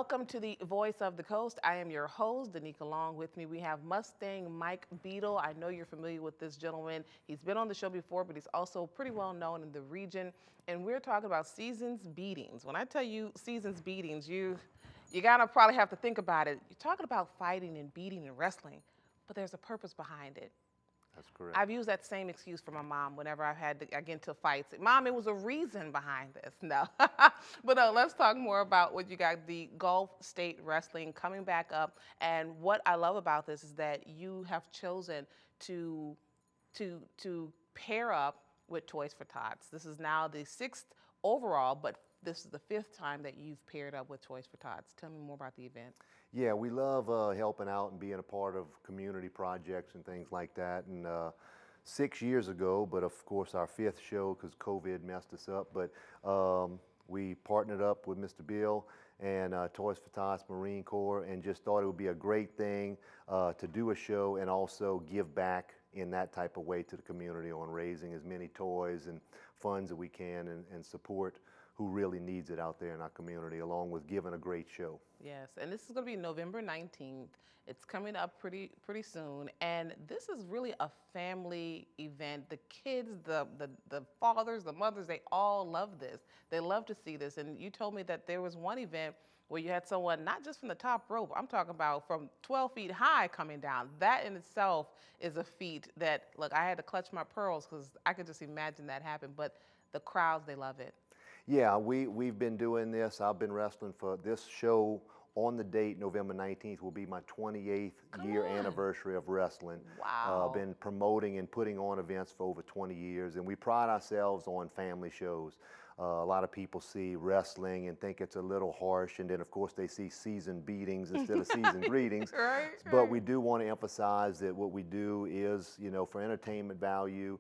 Welcome to the Voice of the Coast. I am your host, Danique. Along with me, we have Mustang Mike Beadle. I know you're familiar with this gentleman. He's been on the show before, but he's also pretty well known in the region. And we're talking about seasons beatings. When I tell you seasons beatings, you gotta probably have to think about it. You're talking about fighting and beating and wrestling, but there's a purpose behind it. That's correct. I've used that same excuse for my mom whenever I've had to I get into fights. Mom, it was a reason behind this. No. But no, let's talk more about what you got, the Gulf State Wrestling coming back up. And what I love about this is that you have chosen to pair up with Toys for Tots. This is now the 6th overall, but this is the 5th time that you've paired up with Toys for Tots. Tell me more about the event. Yeah, we love helping out and being a part of community projects and things like that. And 6 years ago, but of course our 5th show because COVID messed us up, but we partnered up with Mr. Bill and Toys for Tots Marine Corps and just thought it would be a great thing to do a show and also give back in that type of way to the community on raising as many toys and funds that we can and support who really needs it out there in our community, along with giving a great show. Yes, and this is going to be November 19th. It's coming up pretty soon, and this is really a family event. The kids, the fathers, the mothers, they all love this. They love to see this, and you told me that there was one event where you had someone, not just from the top rope, I'm talking about from 12 feet high coming down. That in itself is a feat that, look, I had to clutch my pearls because I could just imagine that happen, but the crowds, they love it. Yeah, we've been doing this. I've been wrestling for this show on the date, November 19th, will be my 28th year anniversary of wrestling. Wow. Been promoting and putting on events for over 20 years, and we pride ourselves on family shows. A lot of people see wrestling and think it's a little harsh, and then of course they see season beatings instead of season greetings. Right. But we do want to emphasize that what we do is, for entertainment value.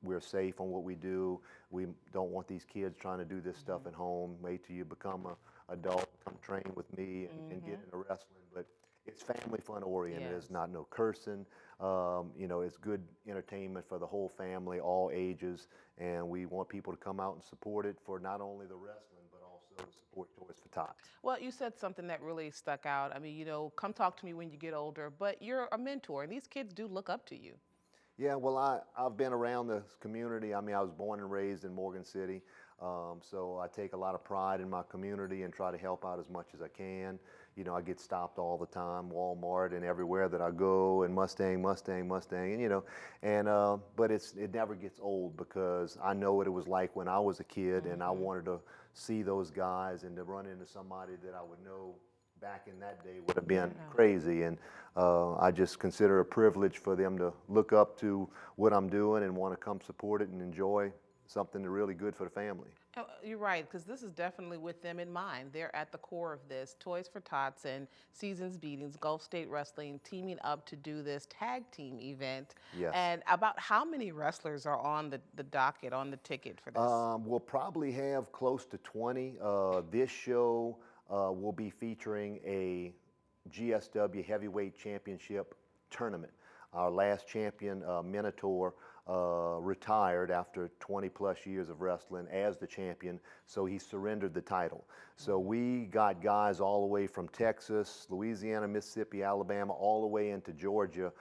We're safe on what we do. We don't want these kids trying to do this stuff at home. Wait till you become an adult, come train with me and get into wrestling. But it's family fun oriented. Yes. There's not no cursing. It's good entertainment for the whole family, all ages. And we want people to come out and support it for not only the wrestling, but also to support Toys for Tots. Well, you said something that really stuck out. I mean, come talk to me when you get older, but you're a mentor, and these kids do look up to you. Yeah, well, I've been around this community. I mean, I was born and raised in Morgan City, so I take a lot of pride in my community and try to help out as much as I can. I get stopped all the time, Walmart and everywhere that I go, and Mustang, and but it never gets old because I know what it was like when I was a kid, and I wanted to see those guys and to run into somebody that I would know back in that day would have been crazy, and I just consider it a privilege for them to look up to what I'm doing and want to come support it and enjoy something really good for the family. You're right, because this is definitely with them in mind. They're at the core of this. Toys for Tots and Seasons Beatings, Gulf State Wrestling teaming up to do this tag team event. Yes. And about how many wrestlers are on the docket, on the ticket for this? We'll probably have close to 20. This show will be featuring a GSW Heavyweight Championship tournament. Our last champion, Minotaur, retired after 20 plus years of wrestling as the champion, so he surrendered the title. So we got guys all the way from Texas, Louisiana, Mississippi, Alabama, all the way into Georgia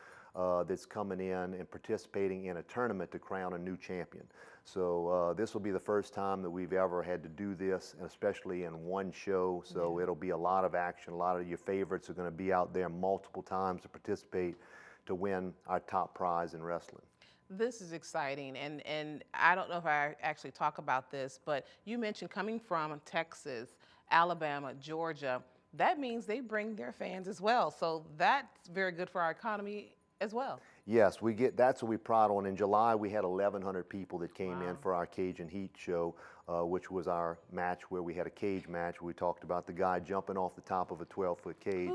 that's coming in and participating in a tournament to crown a new champion. So this will be the first time that we've ever had to do this, especially in one show. So it'll be a lot of action. A lot of your favorites are going to be out there multiple times to participate to win our top prize in wrestling. This is exciting, and I don't know if I actually talk about this, but you mentioned coming from Texas, Alabama, Georgia. That means they bring their fans as well. So that's very good for our economy as well. Yes, that's what we pride on. In July, we had 1,100 people that came in for our Cajun Heat show, which was our match where we had a cage match. We talked about the guy jumping off the top of a 12-foot cage.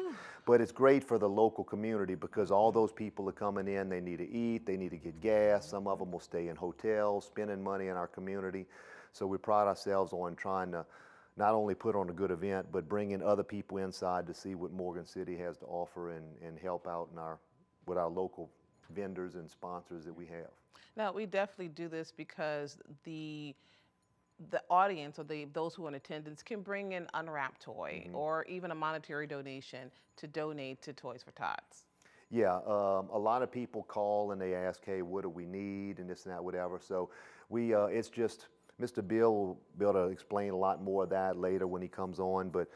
But it's great for the local community because all those people are coming in, they need to eat, they need to get gas. Some of them will stay in hotels, spending money in our community. So we pride ourselves on trying to not only put on a good event, but bring in other people inside to see what Morgan City has to offer and help out with our local vendors and sponsors that we have. Now, we definitely do this because the the audience or those who are in attendance can bring an unwrapped toy or even a monetary donation to donate to Toys for Tots. Yeah, a lot of people call and they ask, hey, what do we need and this and that, whatever. So it's just, Mr. Bill will be able to explain a lot more of that later when he comes on, but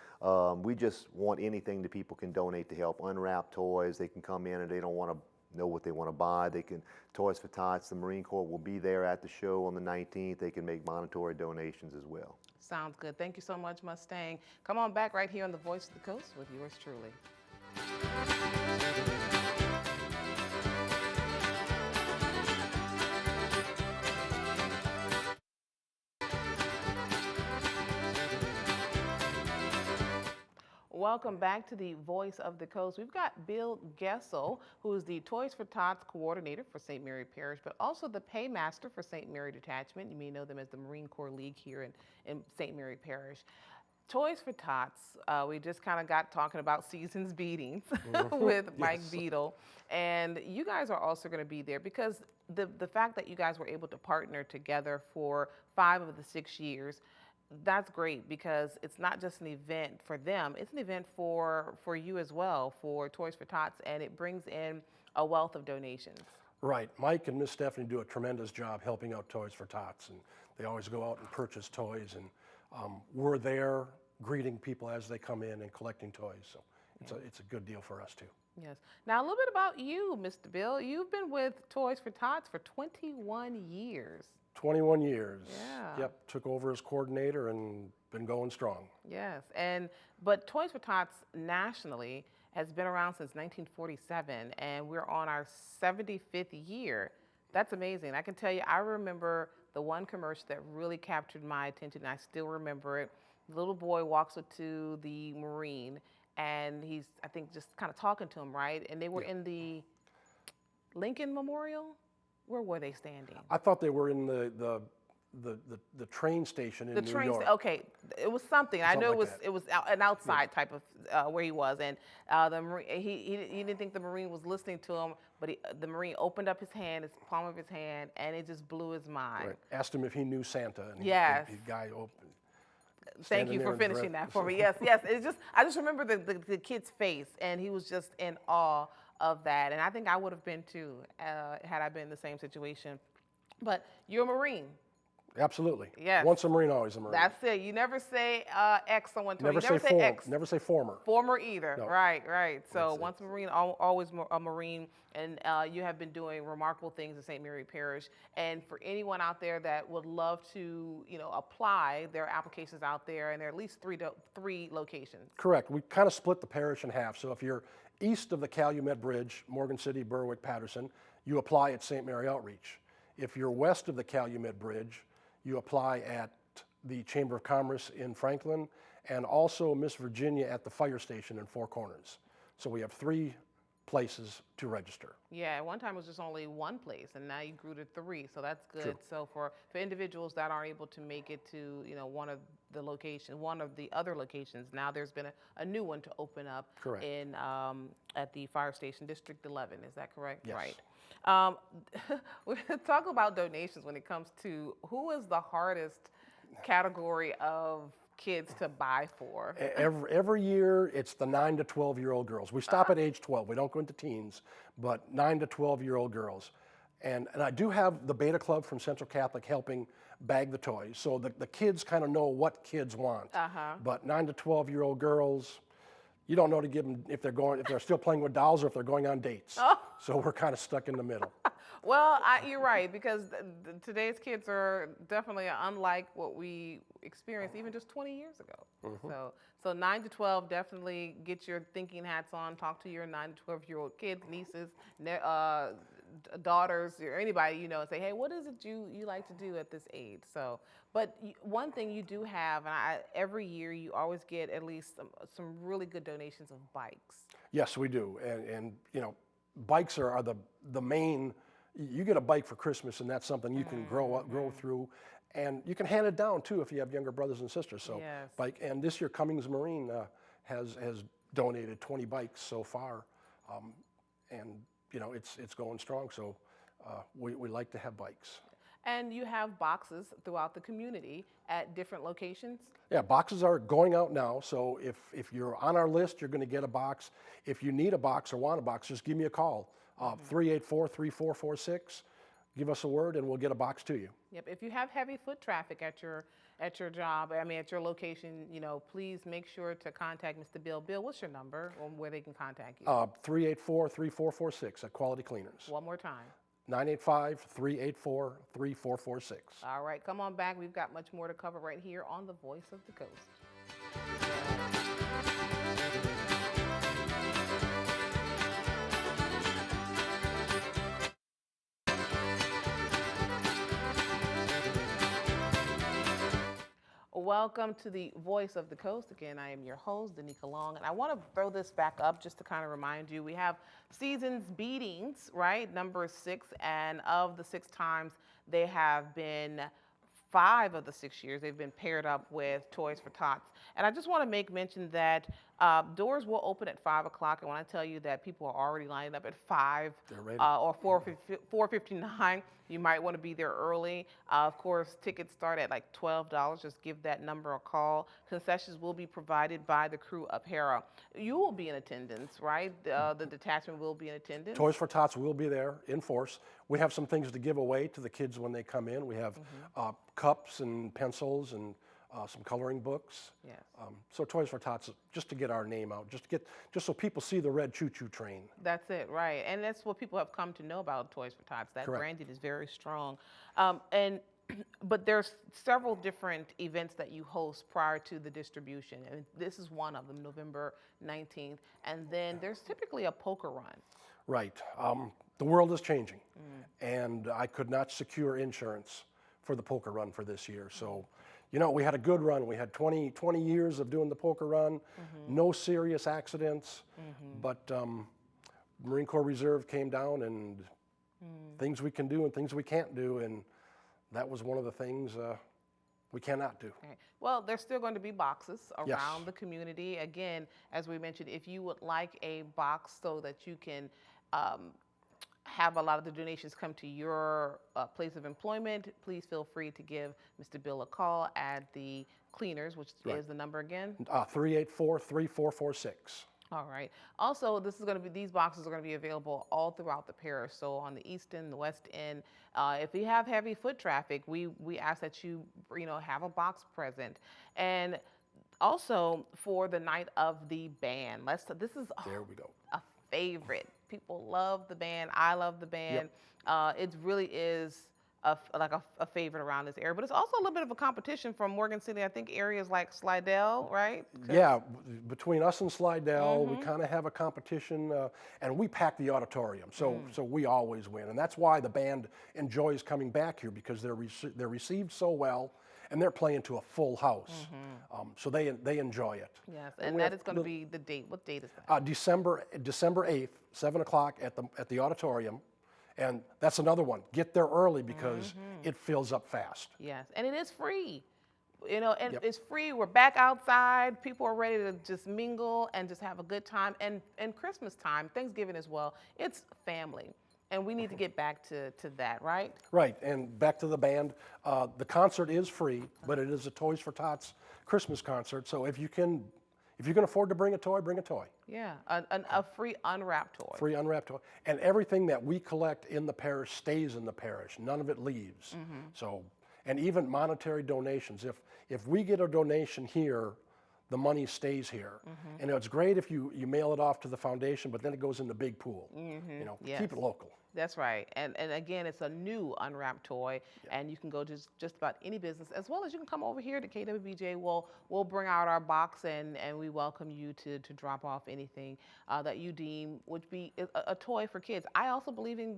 we just want anything that people can donate to help. Unwrap toys, they can come in and they don't want to know what they want to buy. They can, Toys for Tots, the Marine Corps will be there at the show on the 19th. They can make monetary donations as well. Sounds good. Thank you so much, Mustang. Come on back right here on the Voice of the Coast with yours truly. Welcome back to the Voice of the Coast. We've got Bill Goessl, who is the Toys for Tots Coordinator for St. Mary Parish, but also the Paymaster for St. Mary Detachment. You may know them as the Marine Corps League here in St. Mary Parish. Toys for Tots, we just kind of got talking about season's beatings with Mike Beadle. And you guys are also going to be there because the fact that you guys were able to partner together for 5 of the 6 years, that's great because it's not just an event for them, it's an event for you as well, for Toys for Tots, and it brings in a wealth of donations. Right. Mike and Miss Stephanie do a tremendous job helping out Toys for Tots, and they always go out and purchase toys, and we're there greeting people as they come in and collecting toys. So it's a good deal for us too. Yes. Now a little bit about you, Mr. Bill. You've been with Toys for Tots for 21 years. 21 years. Yeah. Yep. Took over as coordinator and been going strong. Yes. But Toys for Tots nationally has been around since 1947, and we're on our 75th year. That's amazing. I can tell you, I remember the one commercial that really captured my attention, and I still remember it. The little boy walks up to the Marine, and he's, I think, just kind of talking to him, right? And they were in the Lincoln Memorial. Where were they standing? I thought they were in the train station in New York. Okay, it was something. I know like it was an outside type of where he was, and the Marine, he didn't think the Marine was listening to him, but the Marine opened up his hand, his palm of his hand, and it just blew his mind. Right. Asked him if he knew Santa, and the guy opened. Thank you for finishing that for me. Yes, yes. I just remember the kid's face, and he was just in awe of that. And I think I would have been too, had I been in the same situation. But you're a Marine. Absolutely. Yes. Once a Marine, always a Marine. That's it. You never say X, someone told you. Never say X. Never say former. Former either. No. Right, right. So once a Marine, always a Marine. And you have been doing remarkable things in St. Mary Parish. And for anyone out there that would love to, apply, there are applications out there, and there are at least three locations. Correct. We kind of split the parish in half. So if you're east of the Calumet Bridge, Morgan City, Berwick, Patterson, you apply at St. Mary Outreach. If you're west of the Calumet Bridge, you apply at the Chamber of Commerce in Franklin, and also Miss Virginia at the fire station in Four Corners. So we have 3 places to register. Yeah, at one time it was just only 1 place, and now you grew to 3, so that's good. True. So for individuals that aren't able to make it to one of the other locations, now there's been a new one to open up. Correct. In at the fire station, District 11. Is that correct? Yes. Right. We're going to talk about donations when it comes to who is the hardest category of kids to buy for. Every year, it's the 9 to 12-year-old girls. We stop at age 12. We don't go into teens, but 9 to 12-year-old girls. And I do have the Beta Club from Central Catholic helping bag the toys, so the kids kind of know what kids want. But 9 to 12-year-old girls, you don't know to give them if they're still playing with dolls or if they're going on dates. So we're kind of stuck in the middle. Well, you're right, because today's kids are definitely unlike what we experienced even just 20 years ago. So 9 to 12, definitely get your thinking hats on. Talk to your 9 to 12-year-old kids, nieces, daughters, or anybody and say, hey, what is it you like to do at this age? So, but one thing you do have, and every year you always get at least some really good donations of bikes. Yes, we do, and bikes are the main. You get a bike for Christmas, and that's something you can grow through, and you can hand it down too if you have younger brothers and sisters. So, bike. And this year, Cummings Marine has donated 20 bikes so far, and it's going strong. So, we like to have bikes. And you have boxes throughout the community at different locations. Yeah, boxes are going out now, so if you're on our list, you're going to get a box. If you need a box or want a box, just give me a call, 384-3446. Give us a word and we'll get a box to you. Yep. If you have heavy foot traffic at your job, I mean at your location, please make sure to contact Mr. Bill. Bill, what's your number or where they can contact you? 384-3446 at Quality Cleaners. One more time. 985-384-3446. All right, come on back. We've got much more to cover right here on The Voice of the Coast. Welcome to the Voice of the Coast. Again, I am your host, Danica Long, and I want to throw this back up just to kind of remind you, we have seasons beatings, right? Number 6, and of the 6 times, they have been 5 of the 6 years, they've been paired up with Toys for Tots. And I just want to make mention that doors will open at 5 o'clock. I want to tell you that people are already lining up at 5 or 4:59. You might want to be there early. Of course, tickets start at like $12. Just give that number a call. Concessions will be provided by the crew of Hera. You will be in attendance, right? The detachment will be in attendance. Toys for Tots will be there in force. We have some things to give away to the kids when they come in. We have cups and pencils and some coloring books. Yes. So Toys for Tots, just to get our name out, just so people see the red choo-choo train. That's it, right. And that's what people have come to know about Toys for Tots. That Correct. branding is very strong. But there's several different events that you host prior to the distribution. And this is one of them, November 19th. And then there's typically a poker run. Right. The world is changing, and I could not secure insurance for the poker run for this year. So, we had a good run. We had 20 years of doing the poker run, no serious accidents, but Marine Corps Reserve came down and things we can do and things we can't do, and that was one of the things we cannot do. Okay. Well, there's still going to be boxes around Yes. the community. Again, as we mentioned, if you would like a box so that you can have a lot of the donations come to your place of employment, please feel free to give Mr. Bill a call at the cleaners, which is the number again? 384-3446. All right. Also, these boxes are going to be available all throughout the parish. So on the east end, the west end, if you have heavy foot traffic, we ask that you have a box present. And also for the night of the band, this is There we go. a favorite. People love the band. I love the band. It really is a favorite around this area. But it's also a little bit of a competition from Morgan City. I think areas like Slidell, right? Yeah, between us and Slidell, we kind of have a competition, and we pack the auditorium, so we always win. And that's why the band enjoys coming back here, because they're received so well, and they're playing to a full house. So they enjoy it. Yes, and that is going to be the date. What date is that? December 8th, 7 o'clock at the auditorium. And that's another one. Get there early because it fills up fast. Yes, and it is free. It's free. We're back outside. People are ready to just mingle and just have a good time. And Christmas time, Thanksgiving as well, it's family. And we need to get back to that, right? Right, and back to the band. The concert is free, but it is a Toys for Tots Christmas concert. So if you can afford to bring a toy, bring a toy. Yeah, a free unwrapped toy. Free unwrapped toy. And everything that we collect in the parish stays in the parish. None of it leaves. So, and even monetary donations. If we get a donation here, the money stays here. And it's great if you mail it off to the foundation, but then it goes in the big pool. Yes. Keep it local. That's right. And again, it's a new unwrapped toy, and you can go to just about any business, as well as you can come over here to KWBJ. We'll bring out our box, and we welcome you to drop off anything that you deem would be a toy for kids. I also believe in,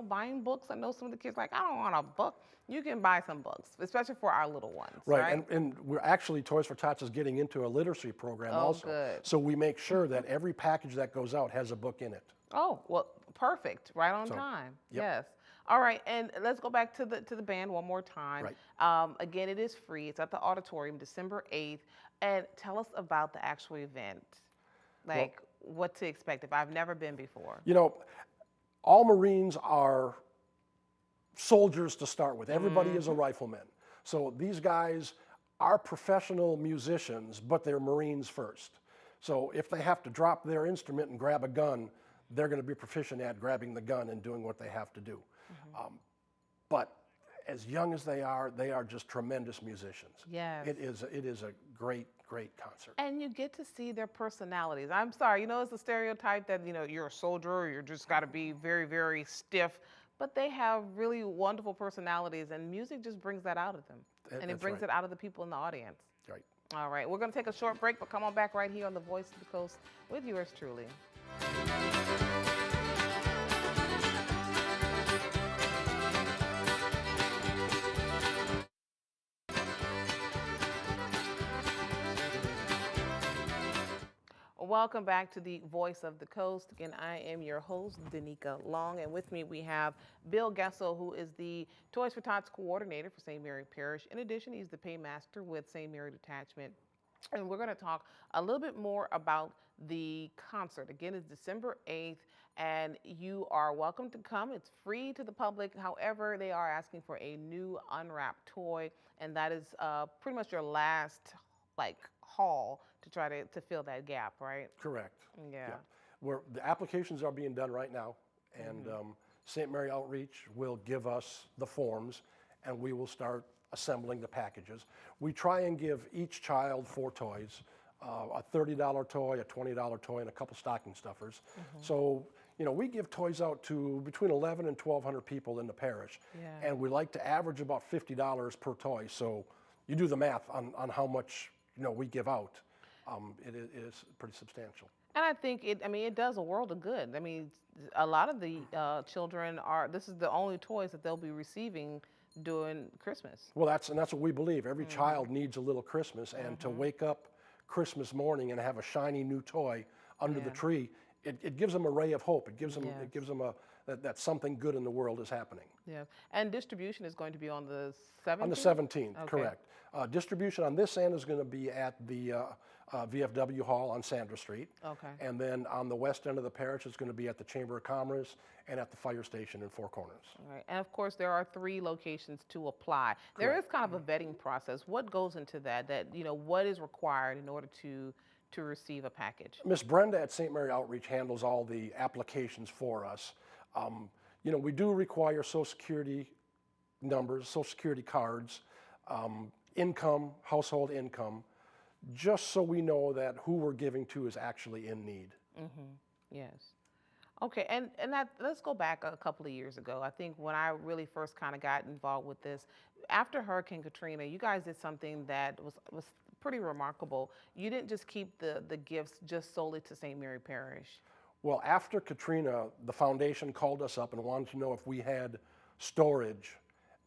buying books. I know some of the kids like, I don't want a book. You can buy some books, especially for our little ones. Right. And we're actually, Toys for Tots is getting into a literacy program also. Good. So we make sure that every package that goes out has a book in it. Oh, well, perfect. Right on time. Yep. Yes. All right, and let's go back to the band one more time. Right. Again, it is free. It's at the auditorium, December 8th. And tell us about the actual event, like what to expect if I've never been before. All Marines are soldiers to start with. Everybody is a rifleman. So these guys are professional musicians, but they're Marines first. So if they have to drop their instrument and grab a gun, they're going to be proficient at grabbing the gun and doing what they have to do. But as young as they are just tremendous musicians. Yes. It is a great, great concert. And you get to see their personalities. I'm sorry, it's a stereotype that, you're a soldier or you're just got to be very, very stiff. But they have really wonderful personalities, and music just brings that out of them. And it brings it out of the people in the audience. Right. All right, we're going to take a short break, but come on back right here on The Voice of the Coast with yours truly. Welcome back to the Voice of the Coast. Again, I am your host, Danica Long, and with me we have Bill Goessl, who is the Toys for Tots Coordinator for St. Mary Parish. In addition, he's the paymaster with St. Mary Detachment. And we're going to talk a little bit more about the concert. Again, it's December 8th, and you are welcome to come. It's free to the public. However, they are asking for a new unwrapped toy, and that is pretty much your last, haul to try to fill that gap, right? Correct. Yeah. The applications are being done right now, and St. Mary Outreach will give us the forms, and we will start assembling the packages. We try and give each child 4 toys, a $30 toy, a $20 toy, and a couple stocking stuffers. So, we give toys out to between 11 and 1,200 people in the parish, and we like to average about $50 per toy. So you do the math on how much we give out. It is pretty substantial. And I think it does a world of good. A lot of the children this is the only toys that they'll be receiving during Christmas. Well, that's what we believe. Every child needs a little Christmas, and to wake up Christmas morning and have a shiny new toy under the tree, it gives them a ray of hope. It gives them that something good in the world is happening. Yeah, and distribution is going to be on the 17th? On the 17th, Okay. correct. Distribution on this end is going to be at the VFW Hall on Sandra Street. Okay. And then on the west end of the parish, it's going to be at the Chamber of Commerce and at the fire station in Four Corners. All right. And of course, there are 3 locations to apply. There is kind of a vetting process. What goes into that? What is required in order to receive a package? Miss Brenda at St. Mary Outreach handles all the applications for us. We do require Social Security numbers, Social Security cards, income, household income, just so we know that who we're giving to is actually in need. Yes. Okay, and let's go back a couple of years ago. I think when I really first kind of got involved with this, after Hurricane Katrina, you guys did something that was pretty remarkable. You didn't just keep the gifts just solely to St. Mary Parish. Well, after Katrina, the foundation called us up and wanted to know if we had storage.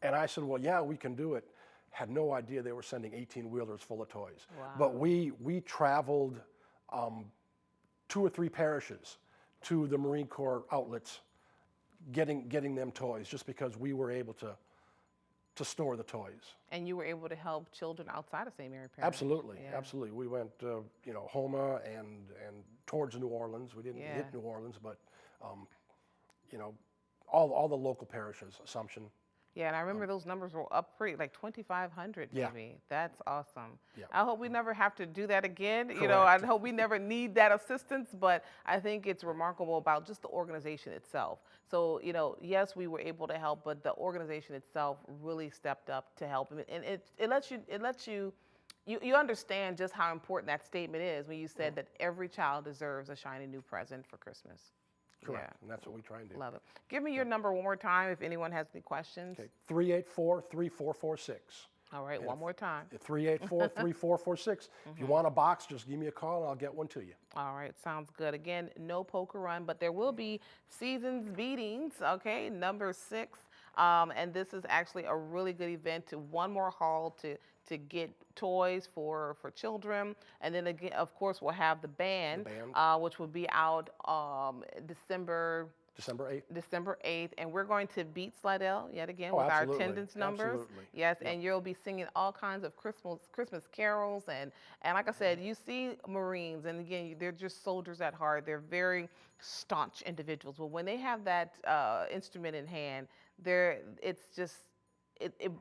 And I said, well, yeah, we can do it. Had no idea they were sending 18-wheelers full of toys. Wow. But we traveled 2 or 3 parishes to the Marine Corps outlets, getting them toys, just because we were able to store the toys. And you were able to help children outside of St. Mary Parish. Absolutely, Yeah. absolutely. We went, Homa and towards New Orleans. We didn't hit New Orleans, but all the local parishes, Assumption. Yeah, and I remember those numbers were up pretty, like 2,500 Yeah. maybe. That's awesome. Yeah. I hope we never have to do that again. I Correct. hope we never need that assistance, but I think it's remarkable about just the organization itself. So, yes, we were able to help, but the organization itself really stepped up to help. And it lets you understand just how important that statement is when you said that every child deserves a shiny new present for Christmas. Correct, Yeah. and that's what we try and do. Love it. Give me your number one more time if anyone has any questions. Okay, 384-3446. All right, one more time. 384-3446. If you want a box, just give me a call and I'll get one to you. All right, sounds good. Again, no poker run, but there will be seasons beatings, okay, number 6. And this is actually a really good event to one more hall to get toys for children. And then again, of course, we'll have the band. Which will be out December 8th, and we're going to beat Slidell yet again with our attendance numbers. Absolutely. Yes, and you'll be singing all kinds of Christmas carols, and like I said, you see Marines, and again, they're just soldiers at heart. They're very staunch individuals, but when they have that instrument in hand, it's just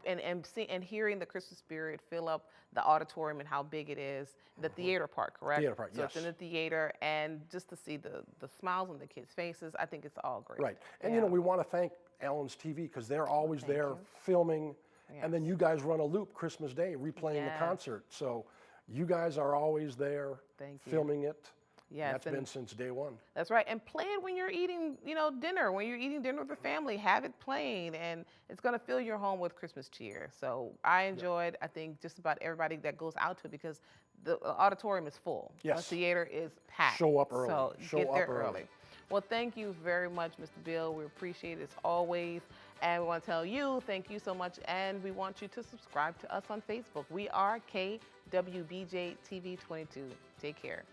and hearing the Christmas spirit fill up the auditorium and how big it is, the theater part, correct? Theater part, So it's in yes. the theater, and just to see the smiles on the kids' faces, I think it's all great. Right. And, Yeah. we want to thank Allen's TV because they're always there you. filming. And then Yes. you guys run a loop Christmas Day replaying the Yes. concert. So you guys are always there Thank you. filming it. Yes, That's and been since day one. that's right. And play it when you're eating, dinner. When you're eating dinner with the family, have it playing, and it's going to fill your home with Christmas cheer. So I enjoyed, I think, just about everybody that goes out to it because the auditorium is full. Yes. The theater is packed. Show up early. So Show get there up early. early. Well, thank you very much, Mr. Bill. We appreciate it as always. And we want to tell you, thank you so much. And we want you to subscribe to us on Facebook. We are KWBJ TV 22. Take care.